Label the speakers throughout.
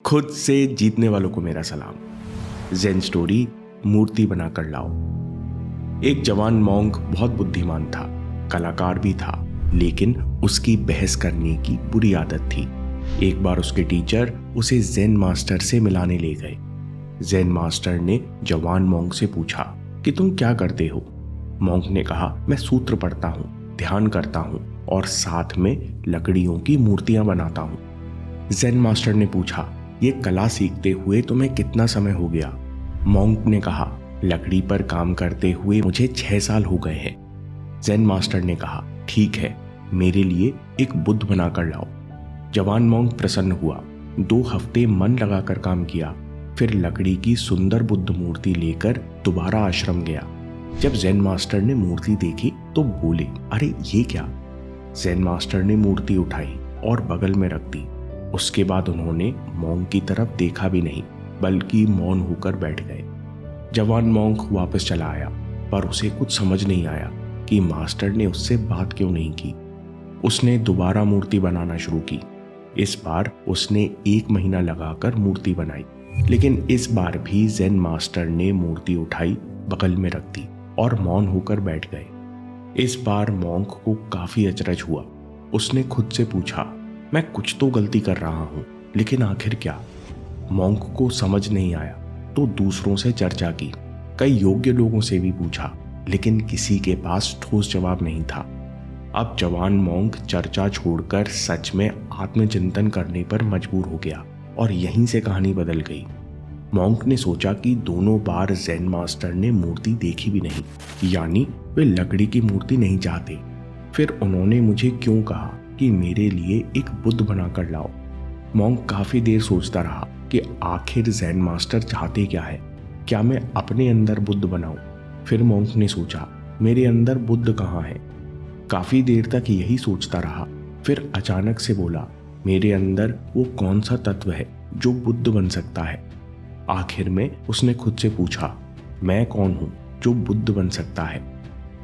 Speaker 1: खुद से जीतने वालों को मेरा सलाम। ज़ेन स्टोरी मूर्ति बनाकर लाओ। एक जवान मॉन्क बहुत बुद्धिमान था, कलाकार भी था, लेकिन उसकी बहस करने की बुरी आदत थी। एक बार उसके टीचर उसे ज़ेन मास्टर से मिलाने ले गए। ज़ेन मास्टर ने जवान मॉन्क से पूछा कि तुम क्या करते हो? मॉन्क ने कहा, मैं सूत्र पढ़ता हूँ, ध्यान करता हूँ और साथ में लकड़ियों की मूर्तियां बनाता हूँ। ज़ेन मास्टर ने पूछा, ये कला सीखते हुए तुम्हें कितना समय हो गया? मॉन्क ने कहा, लकड़ी पर काम करते हुए मुझे 6 साल हो गए हैं। ज़ेन मास्टर ने कहा, ठीक है, मेरे लिए एक बुद्ध बनाकर लाओ। जवान मॉन्क प्रसन्न हुआ। 2 हफ्ते मन लगाकर काम किया, फिर लकड़ी की सुंदर बुद्ध मूर्ति लेकर दोबारा आश्रम गया। जब ज़ेन मास्टर ने मूर्ति देखी तो बोले, अरे ये क्या? ज़ेन मास्टर ने मूर्ति उठाई और बगल में रख दी। उसके बाद उन्होंने मॉन्क की तरफ देखा भी नहीं, बल्कि मौन होकर बैठ गए। जवान मॉन्क वापस चला आया, पर उसे कुछ समझ नहीं आया कि मास्टर ने उससे बात क्यों नहीं की। उसने दोबारा मूर्ति बनाना शुरू की। इस बार उसने 1 महीना लगाकर मूर्ति बनाई, लेकिन इस बार भी ज़ेन मास्टर ने मूर्ति उठाई, बगल में रख दी और मौन होकर बैठ गए। इस बार मॉन्क को काफी अचरज हुआ। उसने खुद से पूछा, मैं कुछ तो गलती कर रहा हूं, लेकिन आखिर क्या? मॉन्क को समझ नहीं आया तो दूसरों से चर्चा की। कई योग्य लोगों से भी पूछा, लेकिन किसी के पास ठोस जवाब नहीं था। अब जवान मॉन्क चर्चा छोड़कर सच में आत्मचिंतन करने पर मजबूर हो गया और यहीं से कहानी बदल गई। मॉन्क ने सोचा कि दोनों बार ज़ेन मास्टर ने मूर्ति देखी भी नहीं, यानी वे लकड़ी की मूर्ति नहीं चाहते। फिर उन्होंने मुझे क्यों कहा कि मेरे लिए एक बुद्ध बनाकर लाओ? मॉन्क काफी देर सोचता रहा कि आखिर ज़ेन मास्टर चाहते क्या है। क्या मैं अपने अंदर बुद्ध बनाऊं? फिर मॉन्क ने सोचा, मेरे अंदर बुद्ध कहाँ है? काफी देर तक यही सोचता रहा। फिर अचानक से बोला, मेरे अंदर वो कौन सा तत्व है जो बुद्ध बन सकता है? आखिर में उसने खुद से पूछा, मैं कौन हूं जो बुद्ध बन सकता है?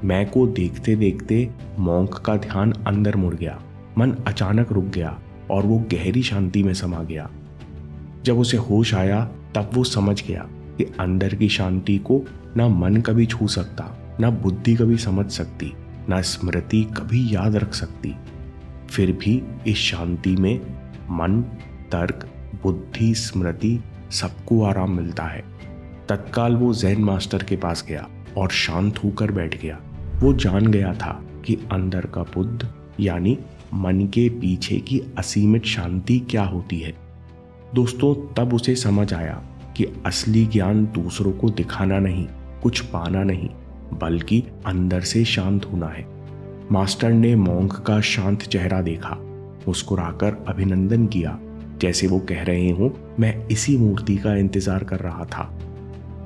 Speaker 1: मैं को देखते देखते मॉन्क का ध्यान अंदर मुड़ गया। मन अचानक रुक गया और वो गहरी शांति में समा गया। जब उसे होश आया तब वो समझ गया कि अंदर की शांति को ना मन कभी छू सकता, ना बुद्धि कभी समझ सकती, ना स्मृति कभी याद रख सकती। फिर भी इस शांति में मन, तर्क, बुद्धि, स्मृति सबको आराम मिलता है। तत्काल वो ज़ेन मास्टर के पास गया और शांत होकर बैठ गया। वो जान गया था कि अंदर का बुद्ध यानी मन के पीछे की असीमित शांति क्या होती है। दोस्तों, तब उसे समझ आया कि असली ज्ञान दूसरों को दिखाना नहीं, कुछ पाना नहीं, बल्कि अंदर से शांत होना है। मास्टर ने मॉन्क का शांत चेहरा देखा, मुस्कुराकर अभिनंदन किया, जैसे वो कह रहे हों, मैं इसी मूर्ति का इंतजार कर रहा था।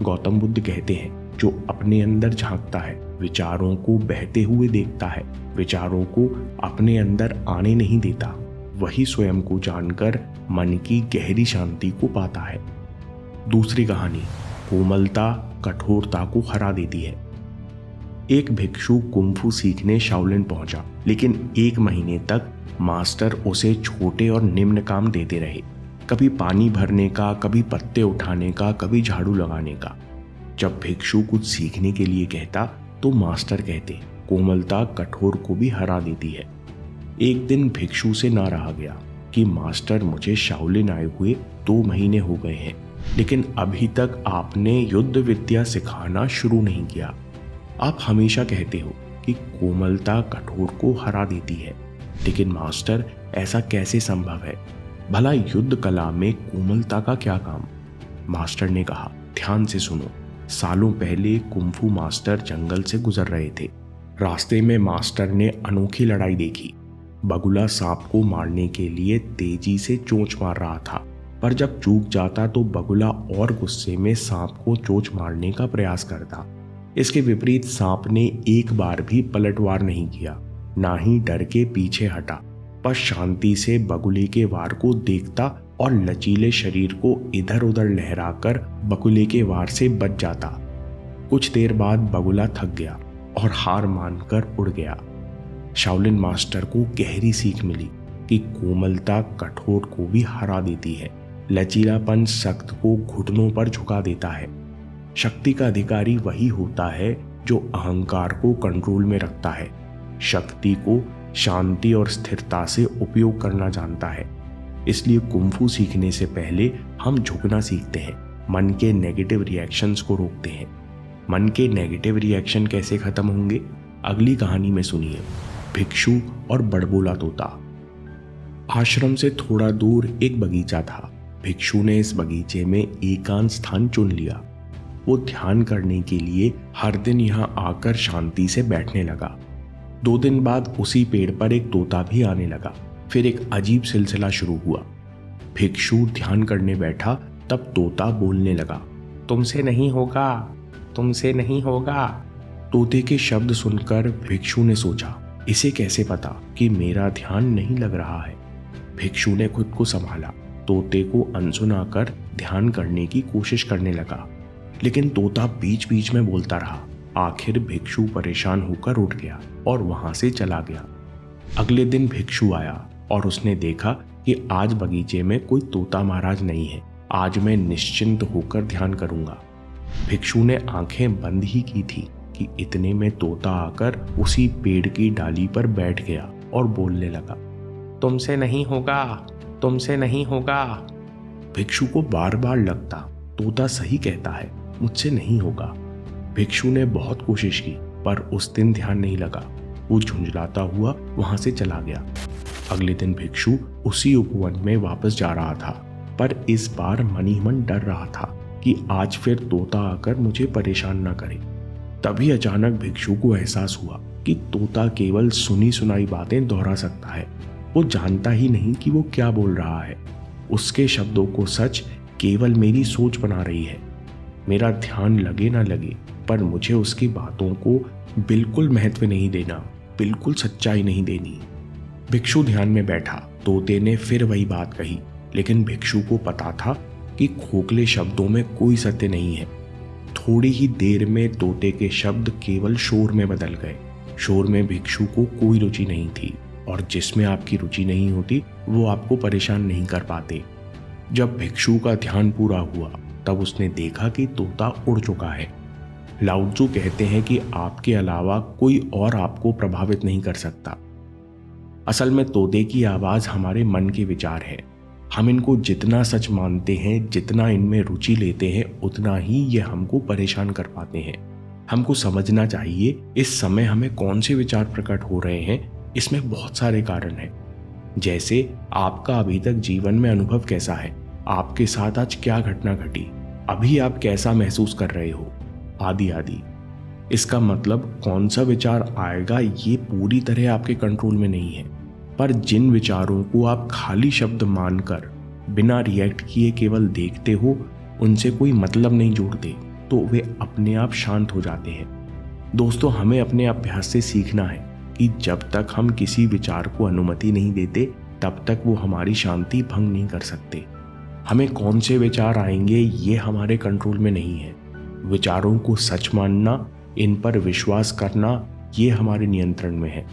Speaker 1: गौतम बुद्ध कहते हैं, जो अपने अंदर झांकता है, विचारों को बहते हुए देखता है, विचारों को अपने अंदर आने नहीं देता, वही स्वयं को जानकर मन की गहरी शांति को पाता है। दूसरी कहानी, कोमलता कठोरता को हरा देती है। एक भिक्षु कुंफू सीखने शाओलिन पहुंचा, लेकिन 1 महीने तक मास्टर उसे छोटे और निम्न काम देते रहे। कभी पानी भरने का, कभी पत्ते उठाने का, कभी झाड़ू लगाने का। जब भिक्षु कुछ सीखने के लिए कहता तो मास्टर कहते, कोमलता कठोर को भी हरा देती है। एक दिन भिक्षु से ना रहा गया कि मास्टर, मुझे शाओलिन आए हुए 2 महीने हो गए हैं, लेकिन अभी तक आपने युद्ध विद्या सिखाना शुरू नहीं किया। आप हमेशा कहते हो कि कोमलता कठोर को हरा देती है, लेकिन मास्टर, ऐसा कैसे संभव है? भला युद्ध कला में कोमलता का क्या काम? मास्टर ने कहा, ध्यान से सुनो। सालों पहले कुंफू मास्टर जंगल से गुजर रहे थे। रास्ते में मास्टर ने अनोखी लड़ाई देखी। बगुला सांप को मारने के लिए तेजी से चोंच मार रहा था, पर जब चूक जाता तो बगुला और गुस्से में सांप को चोंच मारने का प्रयास करता। इसके विपरीत सांप ने एक बार भी पलटवार नहीं किया, ना ही डर के पीछे हटा, पर शांति से बगुले के वार को देखता और लचीले शरीर को इधर उधर लहराकर बगुले के वार से बच जाता। कुछ देर बाद बगुला थक गया और हार मानकर उड़ गया। शाओलिन मास्टर को गहरी सीख मिली कि कोमलता कठोर को भी हरा देती है। लचीलापन सख्त को घुटनों पर झुका देता है। शक्ति का अधिकारी वही होता है जो अहंकार को कंट्रोल में रखता है, शक्ति को शांति और स्थिरता से उपयोग करना जानता है। इसलिए कुंफू सीखने से पहले हम झुकना सीखते हैं, मन के नेगेटिव रिएक्शंस को रोकते हैं। मन के नेगेटिव रिएक्शन कैसे खत्म होंगे, अगली कहानी में सुनिए। भिक्षु और बड़बोला तोता। आश्रम से थोड़ा दूर एक बगीचा था। भिक्षु ने इस बगीचे में एकांत स्थान चुन लिया। वो ध्यान करने के लिए हर दिन यहाँ आकर शांति से बैठने लगा। 2 दिन बाद उसी पेड़ पर एक तोता भी आने लगा। फिर एक अजीब सिलसिला शुरू हुआ। भिक्षु ध्यान करने बैठा तब तोता बोलने लगा, तुमसे नहीं होगा, तुमसे नहीं होगा। तोते के शब्द सुनकर भिक्षु ने सोचा, इसे कैसे पता कि मेरा ध्यान नहीं लग रहा है। भिक्षु ने खुद को संभाला, तोते को अनसुना कर ध्यान करने की कोशिश करने लगा, लेकिन तोता बीच बीच में बोलता रहा। आखिर भिक्षु परेशान होकर उठ गया और वहां से चला गया। अगले दिन भिक्षु आया और उसने देखा कि आज बगीचे में कोई तोता महाराज नहीं है। आज मैं निश्चिंत होकर ध्यान करूंगा। भिक्षु ने आंखें बंद ही की थी कि इतने में तोता आकर उसी पेड़ की डाली पर बैठ गया और बोलने लगा, तुमसे नहीं होगा, तुमसे नहीं होगा। भिक्षु को बार बार लगता, तोता सही कहता है, मुझसे नहीं होगा। भिक्षु ने बहुत कोशिश की पर उस दिन ध्यान नहीं लगा। वो झुंझलाता हुआ वहां से चला गया। अगले दिन भिक्षु उसी उपवन में वापस जा रहा था, पर इस बार मन ही मन डर रहा था कि आज फिर तोता आकर मुझे परेशान ना करे। तभी अचानक भिक्षु को एहसास हुआ कि तोता केवल सुनी सुनाई बातें दोहरा सकता है। वो जानता ही नहीं कि वो क्या बोल रहा है। उसके शब्दों को सच केवल मेरी सोच बना रही है। मेरा ध्यान लगे ना लगे, पर मुझे उसकी बातों को बिल्कुल महत्व नहीं देना, बिल्कुल सच्चाई नहीं देनी। भिक्षु ध्यान में बैठा। तोते ने फिर वही बात कही, लेकिन भिक्षु को पता था कि खोखले शब्दों में कोई सत्य नहीं है। थोड़ी ही देर में तोते के शब्द केवल शोर में बदल गए। शोर में भिक्षु को कोई रुचि नहीं थी, और जिसमें आपकी रुचि नहीं होती वो आपको परेशान नहीं कर पाते। जब भिक्षु का ध्यान पूरा हुआ तब उसने देखा कि तोता उड़ चुका है। लाओ त्सु कहते हैं कि आपके अलावा कोई और आपको प्रभावित नहीं कर सकता। असल में तोते की आवाज हमारे मन के विचार है। हम इनको जितना सच मानते हैं, जितना इनमें रुचि लेते हैं, उतना ही ये हमको परेशान कर पाते हैं। हमको समझना चाहिए इस समय हमें कौन से विचार प्रकट हो रहे हैं। इसमें बहुत सारे कारण हैं, जैसे आपका अभी तक जीवन में अनुभव कैसा है, आपके साथ आज क्या घटना घटी, अभी आप कैसा महसूस कर रहे हो, आदि आदि। इसका मतलब कौन सा विचार आएगा ये पूरी तरह आपके कंट्रोल में नहीं है, पर जिन विचारों को आप खाली शब्द मानकर बिना रिएक्ट किए केवल देखते हो, उनसे कोई मतलब नहीं जोड़ते, तो वे अपने आप शांत हो जाते हैं। दोस्तों, हमें अपने अभ्यास से सीखना है कि जब तक हम किसी विचार को अनुमति नहीं देते तब तक वो हमारी शांति भंग नहीं कर सकते। हमें कौन से विचार आएंगे ये हमारे कंट्रोल में नहीं है। विचारों को सच मानना, इन पर विश्वास करना, ये हमारे नियंत्रण में है।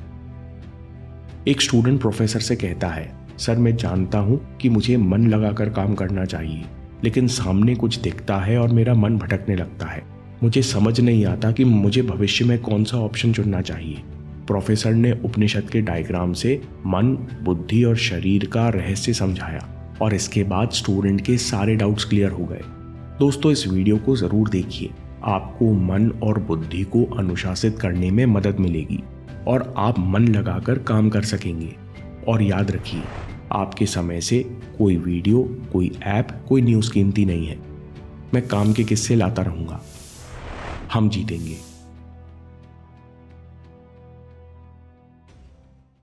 Speaker 1: एक स्टूडेंट प्रोफेसर से कहता है, सर मैं जानता हूं कि मुझे मन लगाकर काम करना चाहिए, लेकिन सामने कुछ दिखता है और मेरा मन भटकने लगता है। मुझे समझ नहीं आता कि मुझे भविष्य में कौन सा ऑप्शन चुनना चाहिए। प्रोफेसर ने उपनिषद के डायग्राम से मन, बुद्धि और शरीर का रहस्य समझाया और इसके बाद स्टूडेंट के सारे डाउट्स क्लियर हो गए। दोस्तों, इस वीडियो को जरूर देखिए, आपको मन और बुद्धि को अनुशासित करने में मदद मिलेगी और आप मन लगाकर काम कर सकेंगे। और याद रखिए, आपके समय से कोई वीडियो, कोई ऐप, कोई न्यूज़ कीमती नहीं है। मैं काम के किस्से लाता रहूँगा। हम जीतेंगे।